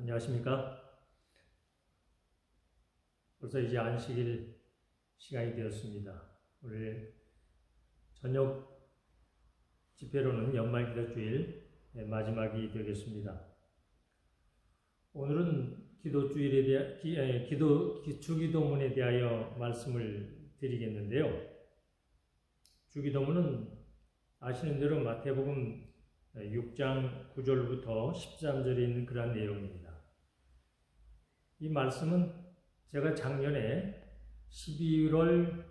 안녕하십니까? 벌써 이제 안식일 시간이 되었습니다. 오늘 저녁 집회로는 연말기도주일 마지막이 되겠습니다. 오늘은 주기도문에 대하여 말씀을 드리겠는데요. 주기도문은 아시는 대로 마태복음 6장 9절부터 13절에 있는 그런 내용입니다. 이 말씀은 제가 작년에 12월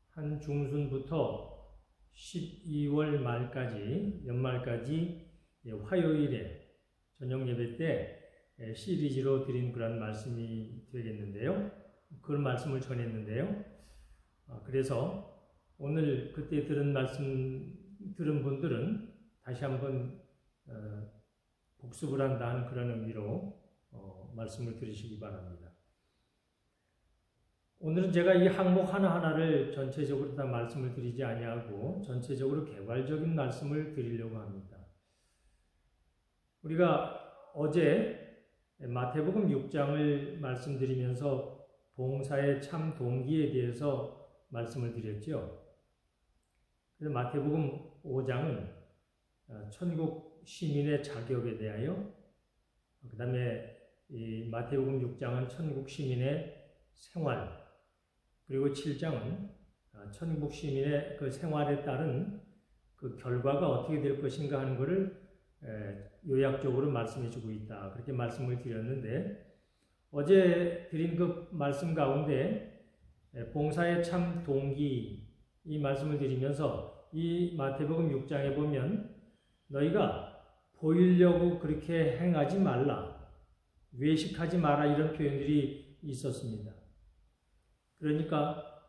한 중순부터 12월 말까지, 연말까지 화요일에 저녁 예배 때 시리즈로 드린 그런 말씀이 되겠는데요. 그런 말씀을 전했는데요. 그래서 오늘 그때 들은 분들은 다시 한번 복습을 한다는 그런 의미로 말씀을 들으시기 바랍니다. 오늘은 제가 이 항목 하나하나를 전체적으로 다 말씀을 드리지 아니하고 전체적으로 개괄적인 말씀을 드리려고 합니다. 우리가 어제 마태복음 6장을 말씀드리면서 봉사의 참 동기에 대해서 말씀을 드렸죠. 그래서 마태복음 5장은 천국 시민의 자격에 대하여, 그 다음에 이 마태복음 6장은 천국 시민의 생활, 그리고 7장은 천국 시민의 그 생활에 따른 그 결과가 어떻게 될 것인가 하는 것을 요약적으로 말씀해 주고 있다. 그렇게 말씀을 드렸는데, 어제 드린 그 말씀 가운데 봉사의 참 동기, 이 말씀을 드리면서 이 마태복음 6장에 보면 너희가 보이려고 그렇게 행하지 말라, 외식하지 마라, 이런 표현들이 있었습니다. 그러니까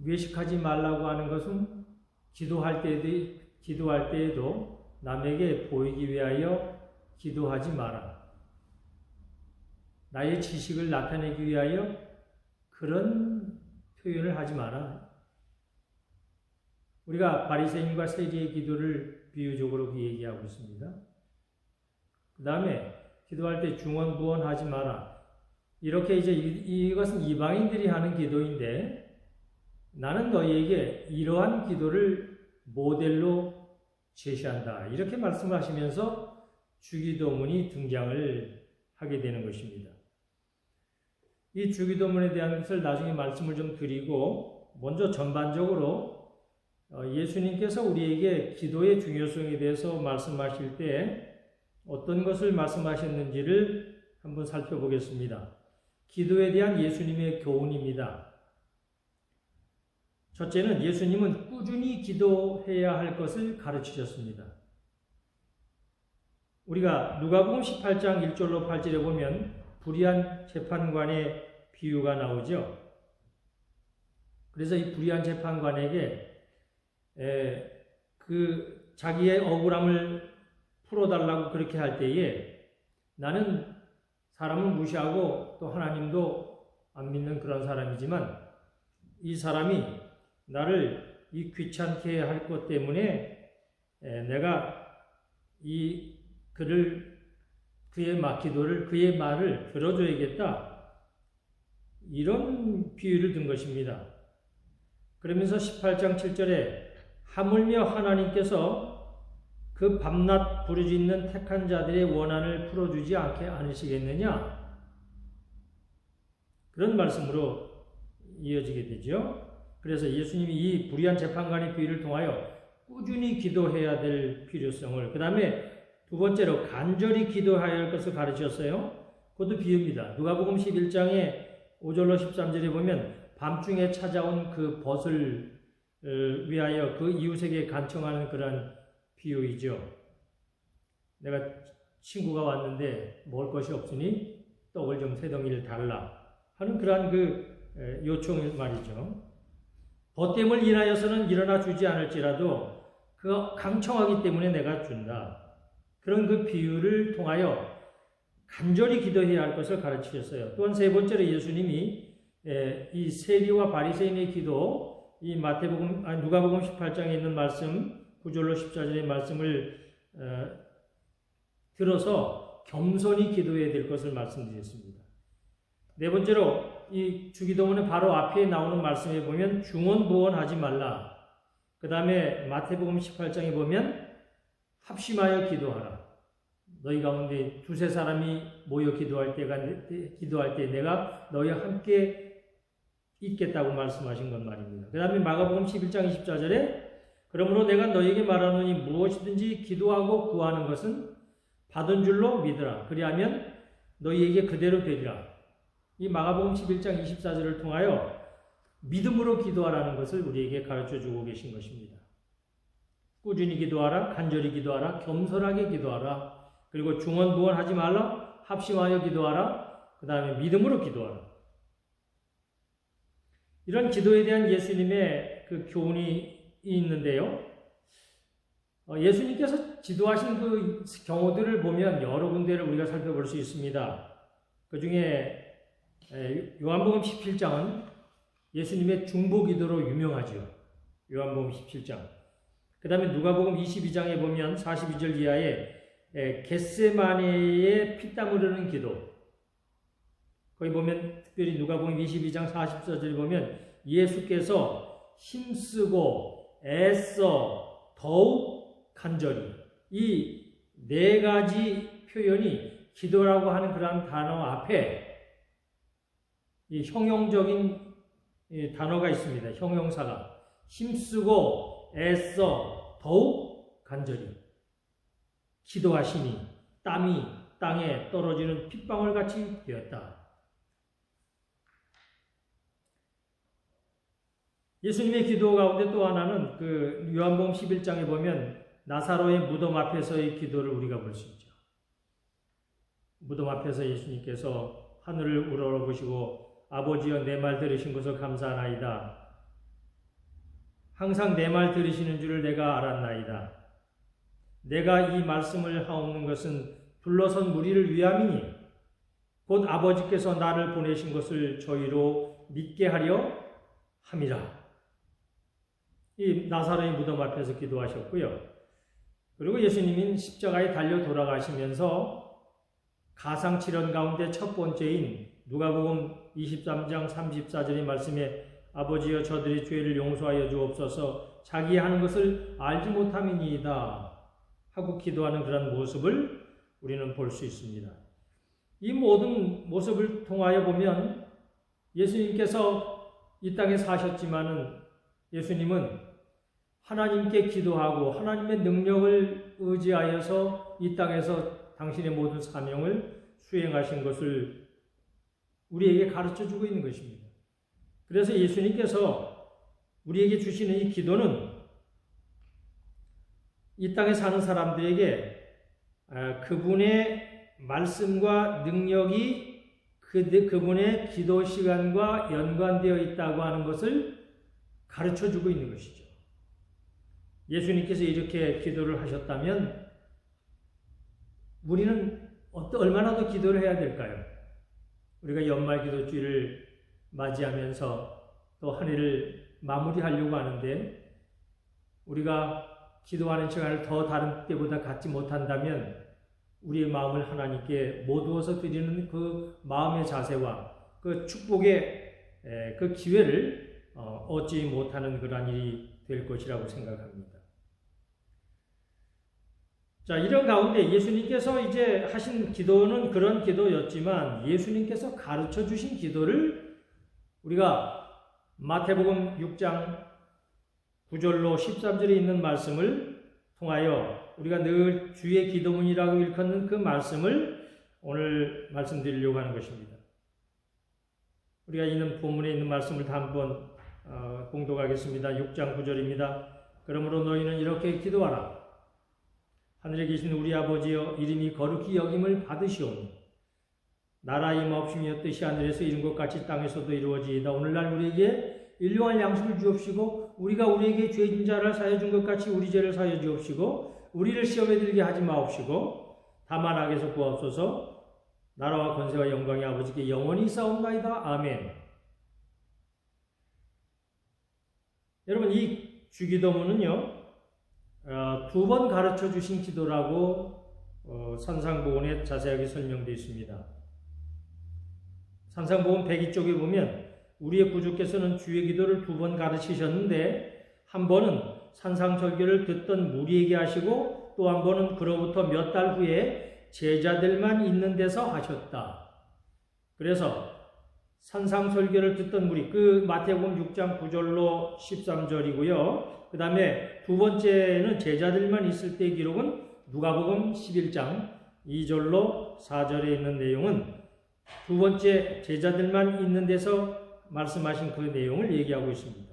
외식하지 말라고 하는 것은 기도할 때에도 남에게 보이기 위하여 기도하지 마라. 나의 지식을 나타내기 위하여 그런 표현을 하지 마라. 우리가 바리새인과 세리의 기도를 비유적으로 얘기하고 있습니다. 그 다음에 기도할 때 중언부언하지 마라. 이렇게 이제 이것은 이방인들이 하는 기도인데, 나는 너희에게 이러한 기도를 모델로 제시한다. 이렇게 말씀하시면서 주기도문이 등장을 하게 되는 것입니다. 이 주기도문에 대한 것을 나중에 말씀을 좀 드리고, 먼저 전반적으로 예수님께서 우리에게 기도의 중요성에 대해서 말씀하실 때 어떤 것을 말씀하셨는지를 한번 살펴보겠습니다. 기도에 대한 예수님의 교훈입니다. 첫째는 예수님은 꾸준히 기도해야 할 것을 가르치셨습니다. 우리가 누가복음 18장 1절로 8절에 보면 불의한 재판관의 비유가 나오죠. 그래서 이 불의한 재판관에게 자기의 억울함을 풀어달라고 그렇게 할 때에, 나는 사람을 무시하고 또 하나님도 안 믿는 그런 사람이지만 이 사람이 나를 이 귀찮게 할 것 때문에 내가 그의 말을 들어줘야겠다, 이런 비유를 든 것입니다. 그러면서 18장 7절에 하물며 하나님께서 그 밤낮 부르짖는 택한 자들의 원한을 풀어주지 않으시겠느냐, 그런 말씀으로 이어지게 되죠. 그래서 예수님이 이 불의한 재판관의 비유를 통하여 꾸준히 기도해야 될 필요성을, 그 다음에 두 번째로 간절히 기도해야 할 것을 가르치셨어요. 그것도 비유입니다. 누가복음 11장에 5절로 13절에 보면 밤중에 찾아온 그 벗을 위하여 그 이웃에게 간청하는 그런 비유이죠. 내가 친구가 왔는데 먹을 것이 없으니 떡을 좀 3덩이를 달라 하는 그러한 그 요청을 말이죠. 벗됨을 인하여서는 일어나 주지 않을지라도 그 강청하기 때문에 내가 준다. 그런 그 비유를 통하여 간절히 기도해야 할 것을 가르치셨어요. 또한 세 번째로 예수님이 이 세리와 바리새인의 기도, 이 누가복음 18장에 있는 말씀 9절로 14절의 말씀을 들어서 겸손히 기도해야 될 것을 말씀드렸습니다. 네 번째로 이 주기도문의 바로 앞에 나오는 말씀에 보면 중언부언하지 말라. 그 다음에 마태복음 18장에 보면 합심하여 기도하라. 너희 가운데 두세 사람이 모여 기도할 때 내가 너희와 함께 있겠다고 말씀하신 건 말입니다. 그 다음에 마가복음 11장 24절에 그러므로 내가 너희에게 말하노니 무엇이든지 기도하고 구하는 것은 받은 줄로 믿으라. 그리하면 너희에게 그대로 되리라. 이 마가복음 11장 24절을 통하여 믿음으로 기도하라는 것을 우리에게 가르쳐주고 계신 것입니다. 꾸준히 기도하라, 간절히 기도하라, 겸손하게 기도하라, 그리고 중언부언하지 말라, 합심하여 기도하라, 그 다음에 믿음으로 기도하라. 이런 기도에 대한 예수님의 그 교훈이 있는데요. 예수님께서 지도하신 그 경우들을 보면 여러 군데를 우리가 살펴볼 수 있습니다. 그 중에 요한복음 17장은 예수님의 중보기도로 유명하죠. 요한복음 17장. 그 다음에 누가복음 22장에 보면 42절 이하에 겟세마네의 피땀 흐르는 기도. 거기 보면 특별히 누가복음 22장 44절에 보면 예수께서 힘쓰고 애써 더욱 간절히, 이 네 가지 표현이 기도라고 하는 그러한 단어 앞에 이 형용적인 단어가 있습니다. 형용사가 힘쓰고 애써 더욱 간절히 기도하시니 땀이 땅에 떨어지는 핏방울 같이 되었다. 예수님의 기도 가운데 또 하나는 그 요한복음 11장에 보면 나사로의 무덤 앞에서의 기도를 우리가 볼 수 있죠. 무덤 앞에서 예수님께서 하늘을 우러러보시고 아버지여 내 말 들으신 것을 감사하나이다. 항상 내 말 들으시는 줄을 내가 알았나이다. 내가 이 말씀을 하옵는 것은 둘러선 무리를 위함이니 곧 아버지께서 나를 보내신 것을 저희로 믿게 하려 함이라. 이 나사로의 무덤 앞에서 기도하셨고요. 그리고 예수님은 십자가에 달려 돌아가시면서 가상칠언 가운데 첫 번째인 누가복음 23장 34절의 말씀에 아버지여 저들의 죄를 용서하여 주옵소서 자기 하는 것을 알지 못함이니이다 하고 기도하는 그런 모습을 우리는 볼 수 있습니다. 이 모든 모습을 통하여 보면 예수님께서 이 땅에 사셨지만은 예수님은 하나님께 기도하고 하나님의 능력을 의지하여서 이 땅에서 당신의 모든 사명을 수행하신 것을 우리에게 가르쳐주고 있는 것입니다. 그래서 예수님께서 우리에게 주시는 이 기도는 이 땅에 사는 사람들에게 그분의 말씀과 능력이 그분의 기도 시간과 연관되어 있다고 하는 것을 가르쳐주고 있는 것이죠. 예수님께서 이렇게 기도를 하셨다면 우리는 얼마나 더 기도를 해야 될까요? 우리가 연말 기도주일을 맞이하면서 또 한 해를 마무리하려고 하는데 우리가 기도하는 시간을 더 다른 때보다 갖지 못한다면 우리의 마음을 하나님께 모두어서 드리는 그 마음의 자세와 그 축복의 그 기회를 얻지 못하는 그런 일이 될 것이라고 생각합니다. 자, 이런 가운데 예수님께서 이제 하신 기도는 그런 기도였지만 예수님께서 가르쳐 주신 기도를 우리가 마태복음 6장 9절로 13절에 있는 말씀을 통하여 우리가 늘 주의 기도문이라고 일컫는 그 말씀을 오늘 말씀드리려고 하는 것입니다. 우리가 있는 본문에 있는 말씀을 다 한번 봉독하겠습니다. 6장 9절입니다. 그러므로 너희는 이렇게 기도하라. 하늘에 계신 우리 아버지여 이름이 거룩히 여김을 받으시오니 나라 임하옵시며 뜻이 하늘에서 이룬 것 같이 땅에서도 이루어지이다. 오늘날 우리에게 일용할 양식을 주옵시고 우리가 우리에게 죄진 자를 사하여 준 것 같이 우리 죄를 사하여 주옵시고 우리를 시험에 들게 하지 마옵시고 다만 악에서 구하옵소서. 나라와 권세와 영광이 아버지께 영원히 있사옵나이다. 아멘. 여러분 이 주기도문은요 2번 가르쳐 주신 기도라고 산상보훈에 자세하게 설명되어 있습니다. 산상보훈 102쪽에 보면 우리의 구주께서는 주의 기도를 2번 가르치셨는데 한 번은 산상설교를 듣던 무리에게 하시고 또 한 번은 그로부터 몇 달 후에 제자들만 있는 데서 하셨다. 그래서 산상설교를 듣던 무리, 그 마태복음 6장 9절로 13절이고요. 그 다음에 두 번째는 제자들만 있을 때의 기록은 누가복음 11장 2절로 4절에 있는 내용은 두 번째 제자들만 있는 데서 말씀하신 그 내용을 얘기하고 있습니다.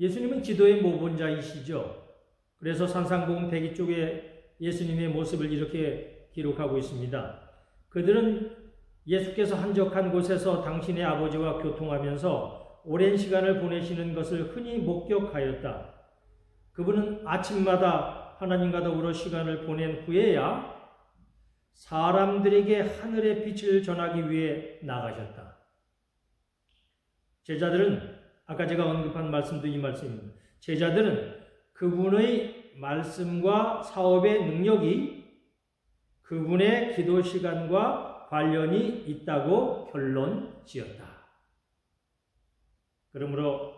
예수님은 기도의 모본자이시죠. 그래서 산상복음 102쪽에 예수님의 모습을 이렇게 기록하고 있습니다. 그들은 예수께서 한적한 곳에서 당신의 아버지와 교통하면서 오랜 시간을 보내시는 것을 흔히 목격하였다. 그분은 아침마다 하나님과 더불어 시간을 보낸 후에야 사람들에게 하늘의 빛을 전하기 위해 나가셨다. 제자들은 아까 제가 언급한 말씀도 이 말씀입니다. 제자들은 그분의 말씀과 사업의 능력이 그분의 기도 시간과 관련이 있다고 결론 지었다. 그러므로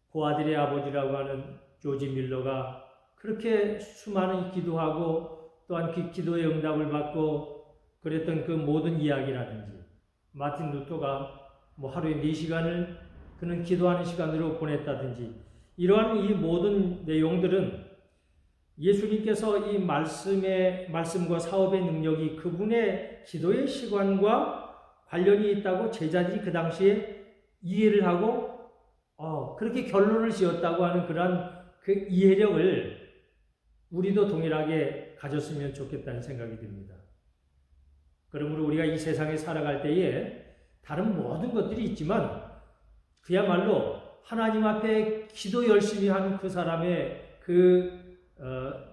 고아들의 아버지라고 하는 조지 밀러가 그렇게 수많은 기도하고 또한 그 기도의 응답을 받고 그랬던 그 모든 이야기라든지 마틴 루터가 하루에 4시간을 그는 기도하는 시간으로 보냈다든지 이러한 이 모든 내용들은 예수님께서 이 말씀과 사업의 능력이 그분의 기도의 시간과 관련이 있다고 제자들이 그 당시에 이해를 하고 그렇게 결론을 지었다고 하는 그러한 그 이해력을 우리도 동일하게 가졌으면 좋겠다는 생각이 듭니다. 그러므로 우리가 이 세상에 살아갈 때에 다른 모든 것들이 있지만 그야말로 하나님 앞에 기도 열심히 하는 그 사람의 그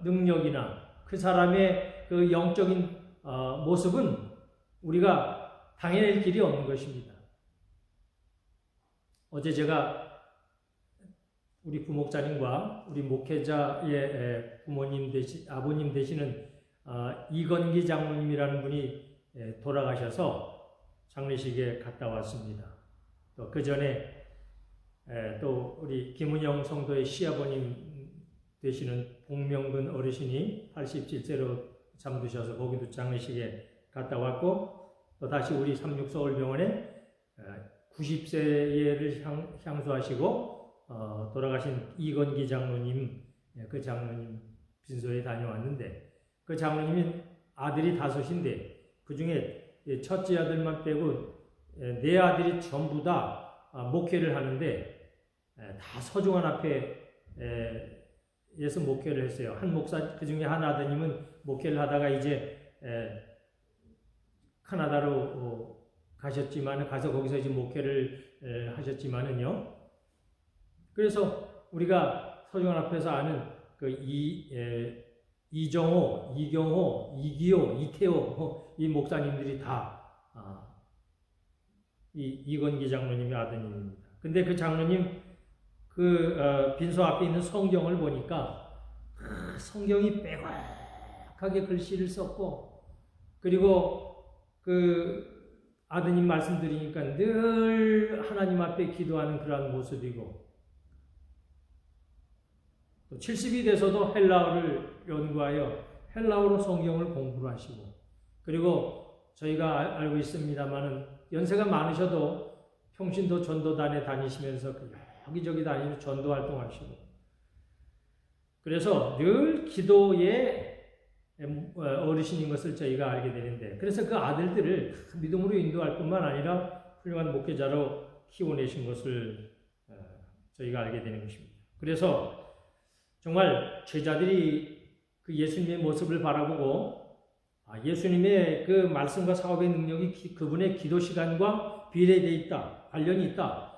능력이나 그 사람의 그 영적인 모습은 우리가 당해낼 길이 없는 것입니다. 어제 제가 우리 부목자님과 우리 목회자의 아버님 되시는 이건기 장로님이라는 분이 돌아가셔서 장례식에 갔다 왔습니다. 또 그 전에 또 우리 김은영 성도의 시아버님 되시는 복명근 어르신이 87세로 잠드셔서 거기도 장례식에 갔다 왔고 또 다시 우리 삼육서울병원에 90세를 향수하시고 돌아가신 이건기 장로님, 그 장로님 빈소에 다녀왔는데 그 장로님이 아들이 5인데 그 중에 첫째 아들만 빼고 4아들이 전부 다 목회를 하는데 다 서중한 앞에서 목회를 했어요. 한 목사, 그 중에 한 아드님은 목회를 하다가 이제 카나다로 가셨지만, 가서 거기서 이제 목회를 하셨지만은요. 그래서 우리가 서중한 앞에서 아는 그 이정호, 이경호, 이기호, 이태호 이 목사님들이 다 이건기 장로님의 아드님입니다. 근데 그 장로님 빈소 앞에 있는 성경을 보니까 성경이 빼곡하게 글씨를 썼고 그리고 그 아드님 말씀드리니까 늘 하나님 앞에 기도하는 그러한 모습이고 또 70이 돼서도 헬라어를 연구하여 헬라어로 성경을 공부를 하시고 그리고 저희가 알고 있습니다마는 연세가 많으셔도 평신도 전도단에 다니시면서 여기저기 다니면서 전도 활동하시고 그래서 늘 기도의 어르신인 것을 저희가 알게 되는데 그래서 그 아들들을 믿음으로 인도할 뿐만 아니라 훌륭한 목회자로 키워내신 것을 저희가 알게 되는 것입니다. 그래서 정말 제자들이 그 예수님의 모습을 바라보고 예수님의 그 말씀과 사업의 능력이 그분의 기도 시간과 비례되어 있다, 관련이 있다.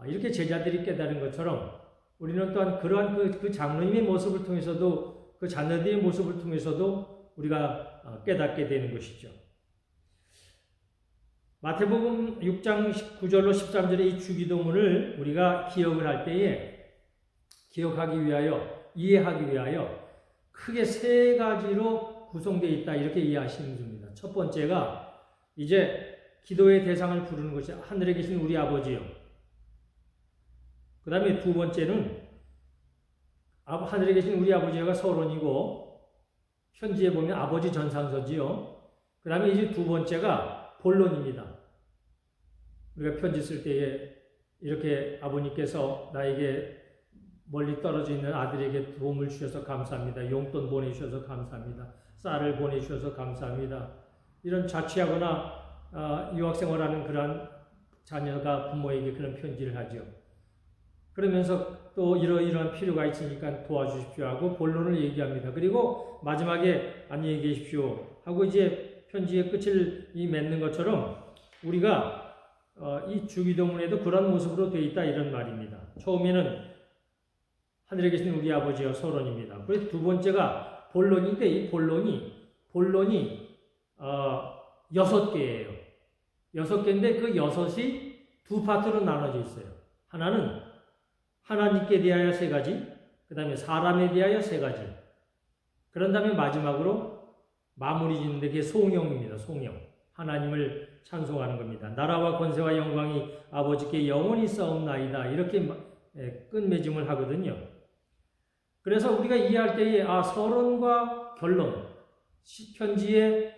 이렇게 제자들이 깨달은 것처럼 우리는 또한 그러한 그 장로님의 모습을 통해서도 그 자녀들의 모습을 통해서도 우리가 깨닫게 되는 것이죠. 마태복음 6장 9절로 13절의 이 주기도문을 우리가 기억을 할 때에 기억하기 위하여 이해하기 위하여 크게 세 가지로 구성되어 있다 이렇게 이해하시면 됩니다. 첫 번째가 이제 기도의 대상을 부르는 것이 하늘에 계신 우리 아버지요. 그 다음에 두 번째는 하늘에 계신 우리 아버지가 서론이고 편지에 보면 아버지 전상서지요. 그 다음에 이제 두 번째가 본론입니다. 우리가 편지 쓸 때에 이렇게 아버님께서 나에게 멀리 떨어져 있는 아들에게 도움을 주셔서 감사합니다. 용돈 보내주셔서 감사합니다. 쌀을 보내주셔서 감사합니다. 이런 자취하거나 유학생활하는 그런 자녀가 부모에게 그런 편지를 하죠. 그러면서 또 이러이러한 필요가 있으니까 도와주십시오 하고 본론을 얘기합니다. 그리고 마지막에 안녕히 계십시오 하고 이제 편지의 끝을 맺는 것처럼 우리가 이 주기도문에도 그런 모습으로 되어 있다 이런 말입니다. 처음에는 하늘에 계신 우리 아버지여 서론입니다. 그리고 두 번째가 본론인데 이 본론이 6개예요. 6개인데 그 6이 두 파트로 나눠져 있어요. 하나는 하나님께 대하여 3가지, 그 다음에 사람에 대하여 3가지. 그런 다음에 마지막으로 마무리 짓는데 그게 송영입니다. 송영. 하나님을 찬송하는 겁니다. 나라와 권세와 영광이 아버지께 영원히 싸움나이다. 이렇게 끝맺음을 하거든요. 그래서 우리가 이해할 때에 서론과 결론, 편지의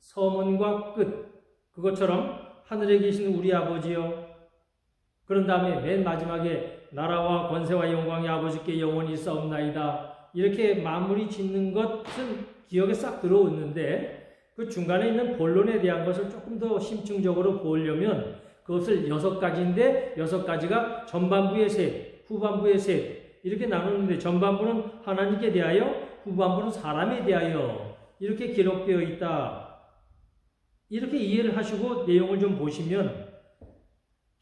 서문과 끝, 그것처럼 하늘에 계신 우리 아버지요. 그런 다음에 맨 마지막에 나라와 권세와 영광이 아버지께 영원히 싸움나이다. 이렇게 마무리 짓는 것은 기억에 싹 들어오는데 그 중간에 있는 본론에 대한 것을 조금 더 심층적으로 보려면 그것을 6가지인데 6가지가 전반부의 셋, 후반부의 셋 이렇게 나누는데 전반부는 하나님께 대하여, 후반부는 사람에 대하여 이렇게 기록되어 있다. 이렇게 이해를 하시고 내용을 좀 보시면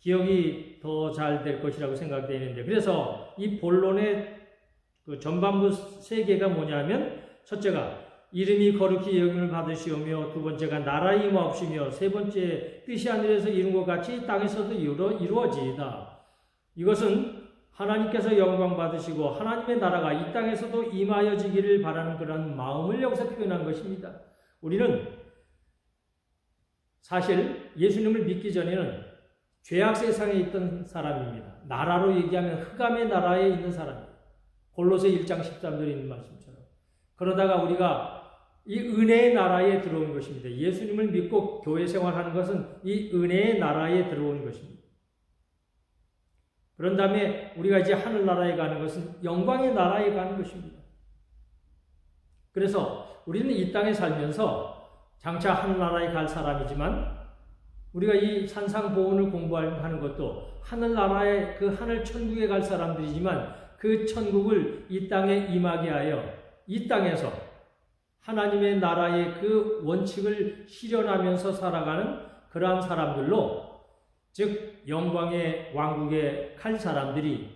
기억이 더 잘 될 것이라고 생각되는데 그래서 이 본론의 그 전반부 3개가 뭐냐면 첫째가 이름이 거룩히 여김을 받으시오며 두 번째가 나라의 임하옵시며 세 번째 뜻이 하늘에서 이룬 것 같이 땅에서도 이루어지이다. 이것은 하나님께서 영광 받으시고 하나님의 나라가 이 땅에서도 임하여지기를 바라는 그런 마음을 여기서 표현한 것입니다. 우리는 사실 예수님을 믿기 전에는 죄악 세상에 있던 사람입니다. 나라로 얘기하면 흑암의 나라에 있는 사람입니다. 골로새 1장 13절에 있는 말씀처럼. 그러다가 우리가 이 은혜의 나라에 들어온 것입니다. 예수님을 믿고 교회 생활하는 것은 이 은혜의 나라에 들어오는 것입니다. 그런 다음에 우리가 이제 하늘나라에 가는 것은 영광의 나라에 가는 것입니다. 그래서 우리는 이 땅에 살면서 장차 하늘나라에 갈 사람이지만 우리가 이 산상보훈을 공부하는 것도 하늘나라에 그 하늘 천국에 갈 사람들이지만 그 천국을 이 땅에 임하게 하여 이 땅에서 하나님의 나라의 그 원칙을 실현하면서 살아가는 그러한 사람들로 즉 영광의 왕국에 갈 사람들이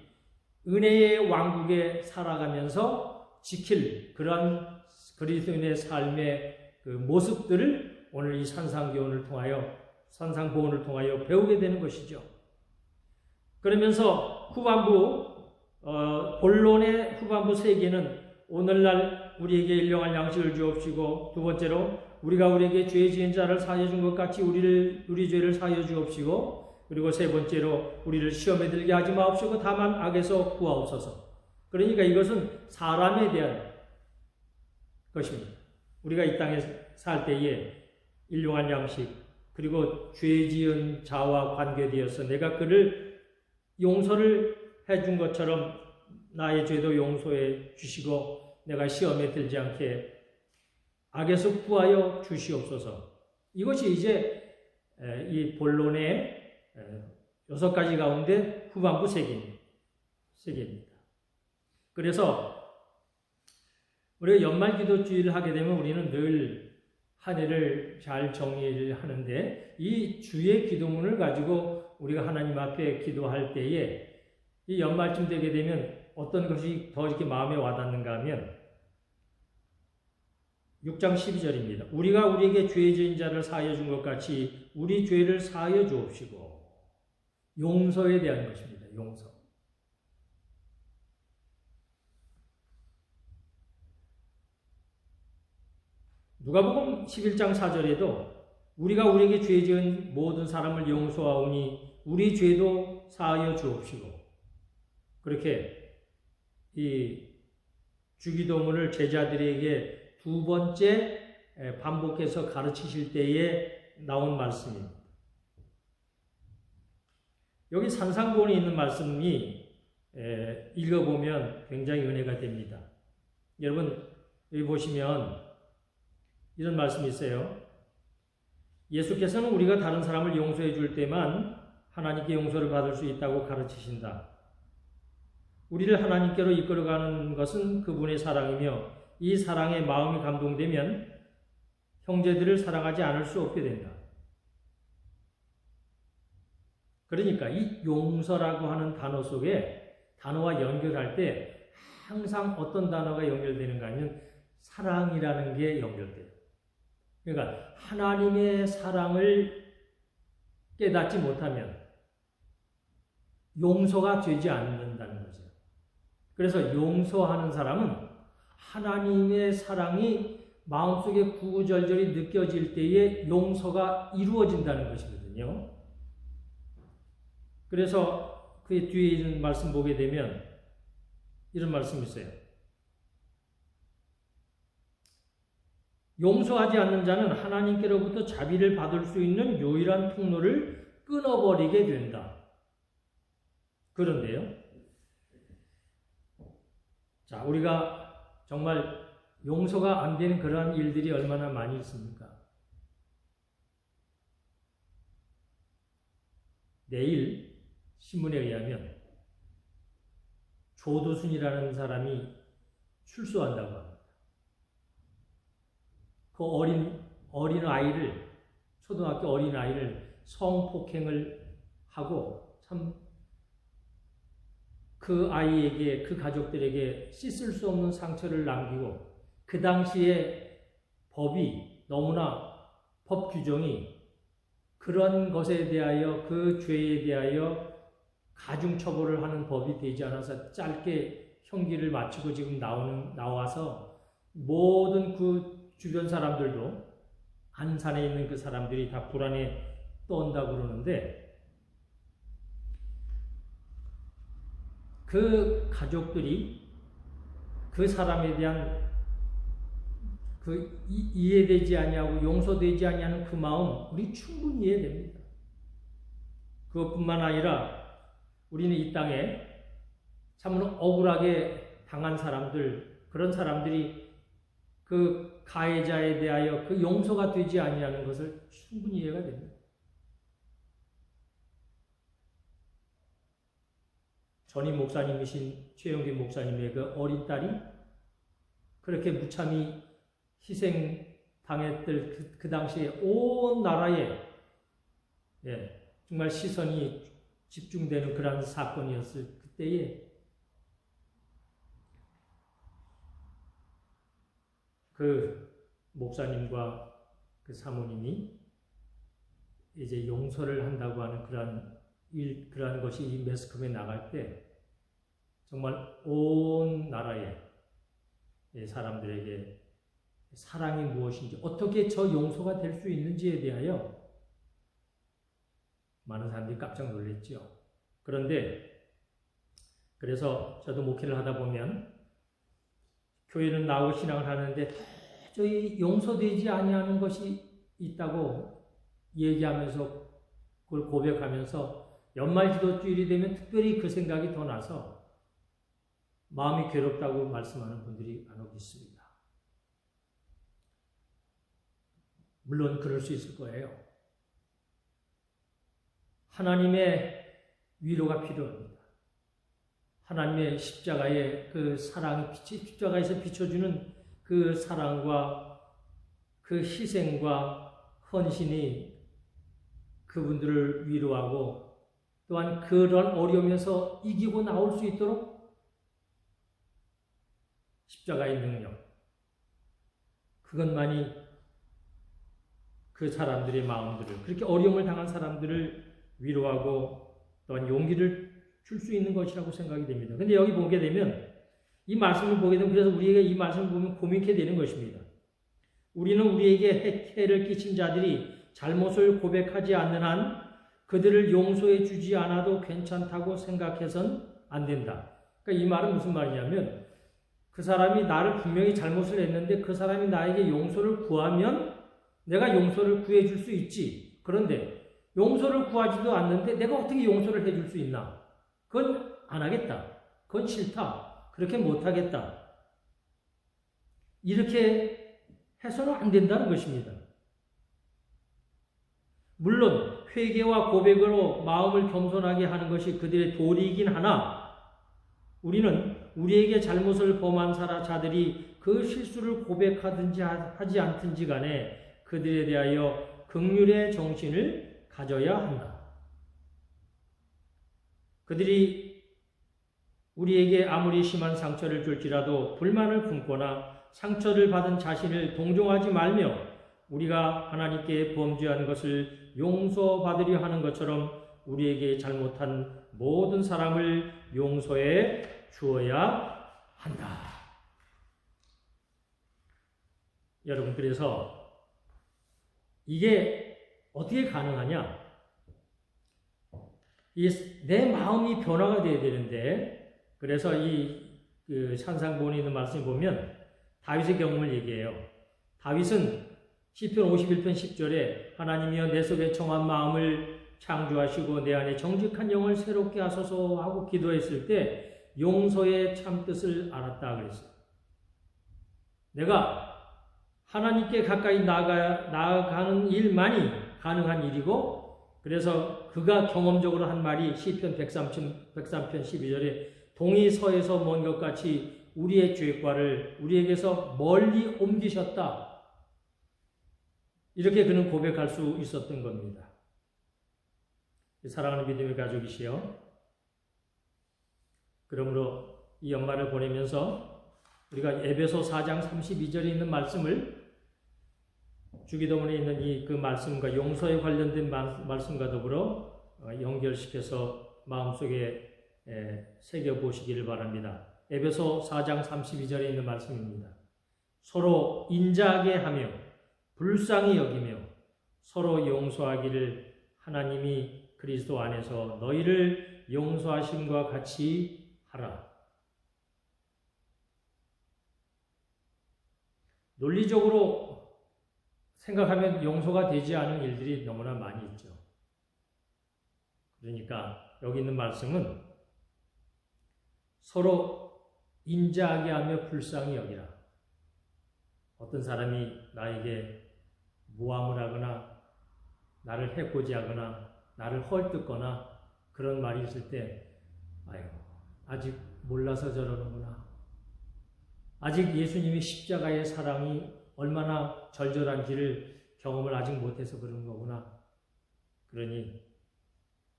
은혜의 왕국에 살아가면서 지킬 그러한 그리스도인의 삶의 그 모습들을 오늘 이 산상보훈을 통하여 배우게 되는 것이죠. 그러면서 본론의 후반부 3개는 오늘날 우리에게 일용할 양식을 주옵시고 두 번째로 우리가 우리에게 죄 지은 자를 사하여 준 것 같이 우리 죄를 사하여 주옵시고 그리고 세 번째로 우리를 시험에 들게 하지 마옵시고 다만 악에서 구하옵소서. 그러니까 이것은 사람에 대한 것입니다. 우리가 이 땅에 살 때에 일용할 양식 그리고 죄 지은 자와 관계되어서 내가 그를 용서를 해준 것처럼 나의 죄도 용서해 주시고 내가 시험에 들지 않게 악에서 구하여 주시옵소서. 이것이 이제 이 본론의 6가지 가운데 후반부 3개입니다. 그래서 우리가 연말기도주의를 하게 되면 우리는 늘 한 해를 잘 정리를 하는데 이 주의 기도문을 가지고 우리가 하나님 앞에 기도할 때에 이 연말쯤 되게 되면 어떤 것이 더 이렇게 마음에 와닿는가 하면 6장 12절입니다. 우리가 우리에게 죄 지은 자를 사하여 준 것 같이 우리 죄를 사하여 주옵시고 용서에 대한 것입니다. 용서. 누가복음 11장 4절에도 우리가 우리에게 죄 지은 모든 사람을 용서하오니 우리 죄도 사하여 주옵시고, 그렇게 이 주기도문을 제자들에게 두 번째 반복해서 가르치실 때에 나온 말씀입니다. 여기 산상보원에 있는 말씀이 읽어보면 굉장히 은혜가 됩니다. 여러분 여기 보시면 이런 말씀이 있어요. 예수께서는 우리가 다른 사람을 용서해 줄 때만 하나님께 용서를 받을 수 있다고 가르치신다. 우리를 하나님께로 이끌어가는 것은 그분의 사랑이며 이 사랑에 마음이 감동되면 형제들을 사랑하지 않을 수 없게 된다. 그러니까 이 용서라고 하는 단어 속에 단어와 연결할 때 항상 어떤 단어가 연결되는가 하면 사랑이라는 게 연결돼요. 그러니까 하나님의 사랑을 깨닫지 못하면 용서가 되지 않는다는 거죠. 그래서 용서하는 사람은 하나님의 사랑이 마음속에 구구절절히 느껴질 때에 용서가 이루어진다는 것이거든요. 그래서 그 뒤에 있는 말씀 보게 되면 이런 말씀이 있어요. 용서하지 않는 자는 하나님께로부터 자비를 받을 수 있는 유일한 통로를 끊어버리게 된다. 그런데요, 자, 우리가 정말 용서가 안 되는 그러한 일들이 얼마나 많이 있습니까? 내일 신문에 의하면 조두순이라는 사람이 출소한다고 합니다. 그 어린 아이를, 초등학교 어린 아이를 성폭행을 하고 참 그 아이에게, 그 가족들에게 씻을 수 없는 상처를 남기고, 그 당시에 법이 너무나 법 규정이 그런 것에 대하여, 그 죄에 대하여 가중처벌을 하는 법이 되지 않아서 짧게 형기를 마치고 지금 나와서 모든 그 주변 사람들도, 안산에 있는 그 사람들이 다 불안에 떤다고 그러는데, 그 가족들이 그 사람에 대한 그 이해되지 아니하고 용서되지 아니하는 그 마음, 우리 충분히 이해됩니다. 그것뿐만 아니라 우리는 이 땅에 참으로 억울하게 당한 사람들, 그런 사람들이 그 가해자에 대하여 그 용서가 되지 아니하는 것을 충분히 이해가 됩니다. 전임 목사님이신 최영길 목사님의 그 어린 딸이 그렇게 무참히 희생당했을 그 당시에 온 나라에 정말 시선이 집중되는 그런 사건이었을 그때에 그 목사님과 그 사모님이 이제 용서를 한다고 하는 그러한 것이 이 매스컴에 나갈 때 정말 온 나라의 사람들에게 사랑이 무엇인지, 어떻게 저 용서가 될 수 있는지에 대하여 많은 사람들이 깜짝 놀랐죠. 그런데 그래서 저도 목회를 하다 보면 교회는 나오고 신앙을 하는데 도저히 용서되지 아니하는 것이 있다고 얘기하면서 그걸 고백하면서 연말 기도주일이 되면 특별히 그 생각이 더 나서 마음이 괴롭다고 말씀하는 분들이 간혹 있습니다. 물론 그럴 수 있을 거예요. 하나님의 위로가 필요합니다. 하나님의 십자가의 그 사랑이, 십자가에서 비춰주는 그 사랑과 그 희생과 헌신이 그분들을 위로하고 또한 그런 어려움에서 이기고 나올 수 있도록 십자가의 능력, 그것만이 그 사람들의 마음들을, 그렇게 어려움을 당한 사람들을 위로하고 또한 용기를 줄 수 있는 것이라고 생각이 됩니다. 근데 여기 보게 되면, 이 말씀을 보게 되면, 그래서 우리에게 이 말씀을 보면 고민케 되는 것입니다. 우리는 우리에게 해를 끼친 자들이 잘못을 고백하지 않는 한 그들을 용서해 주지 않아도 괜찮다고 생각해선 안 된다. 그러니까 이 말은 무슨 말이냐면 그 사람이 나를 분명히 잘못을 했는데 그 사람이 나에게 용서를 구하면 내가 용서를 구해 줄 수 있지. 그런데 용서를 구하지도 않는데 내가 어떻게 용서를 해 줄 수 있나? 그건 안 하겠다. 그건 싫다. 그렇게 못 하겠다. 이렇게 해서는 안 된다는 것입니다. 물론 회개와 고백으로 마음을 겸손하게 하는 것이 그들의 도리이긴 하나 우리는 우리에게 잘못을 범한 자들이 그 실수를 고백하든지 하지 않든지 간에 그들에 대하여 긍휼의 정신을 가져야 한다. 그들이 우리에게 아무리 심한 상처를 줄지라도 불만을 품거나 상처를 받은 자신을 동정하지 말며 우리가 하나님께 범죄한 것을 용서받으려 하는 것처럼 우리에게 잘못한 모든 사람을 용서해 주어야 한다. 여러분, 그래서 이게 어떻게 가능하냐? 내 마음이 변화가 되어야 되는데, 그래서 이 산상본에 있는 말씀을 보면 다윗의 경험을 얘기해요. 다윗은 시편 51편 10절에 하나님이여 내 속에 청한 마음을 창조하시고 내 안에 정직한 영을 새롭게 하소서 하고 기도했을 때 용서의 참뜻을 알았다 그랬어요. 내가 하나님께 가까이 나아가는 일만이 가능한 일이고 그래서 그가 경험적으로 한 말이 시편 103편 12절에 동이 서에서 먼 것 같이 우리의 죄과를 우리에게서 멀리 옮기셨다. 이렇게 그는 고백할 수 있었던 겁니다. 사랑하는 믿음의 가족이시여, 그러므로 이 연말을 보내면서 우리가 에베소 4장 32절에 있는 말씀을 주기도문에 있는 그 말씀과 용서에 관련된 말씀과 더불어 연결시켜서 마음속에 새겨보시기를 바랍니다. 에베소 4장 32절에 있는 말씀입니다. 서로 인자하게 하며 불쌍히 여기며 서로 용서하기를 하나님이 그리스도 안에서 너희를 용서하심과 같이 하라. 논리적으로 생각하면 용서가 되지 않은 일들이 너무나 많이 있죠. 그러니까 여기 있는 말씀은 서로 인자하게 하며 불쌍히 여기라. 어떤 사람이 나에게 모함을 하거나 나를 해코지하거나 나를 헐뜯거나 그런 말이 있을 때 아직 몰라서 저러는구나. 아직 예수님의 십자가의 사랑이 얼마나 절절한지를 경험을 아직 못해서 그런 거구나. 그러니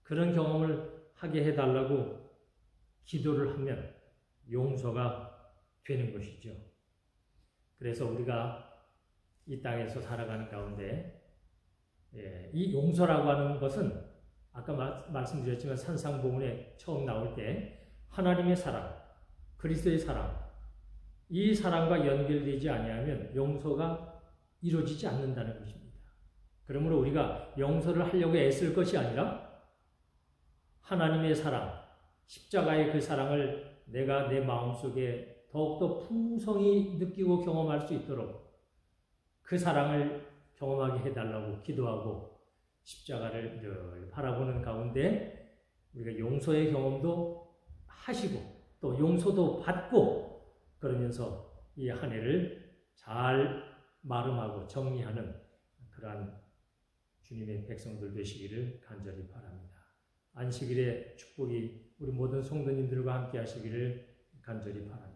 그런 경험을 하게 해달라고 기도를 하면 용서가 되는 것이죠. 그래서 우리가 이 땅에서 살아가는 가운데 이 용서라고 하는 것은 아까 말씀드렸지만 산상보훈에 처음 나올 때 하나님의 사랑, 그리스도의 사랑, 이 사랑과 연결되지 아니하면 용서가 이루어지지 않는다는 것입니다. 그러므로 우리가 용서를 하려고 애쓸 것이 아니라 하나님의 사랑, 십자가의 그 사랑을 내가 내 마음속에 더욱더 풍성히 느끼고 경험할 수 있도록 그 사랑을 경험하게 해달라고 기도하고 십자가를 늘 바라보는 가운데 우리가 용서의 경험도 하시고 또 용서도 받고 그러면서 이 한 해를 잘 마름하고 정리하는 그러한 주님의 백성들 되시기를 간절히 바랍니다. 안식일의 축복이 우리 모든 성도님들과 함께 하시기를 간절히 바랍니다.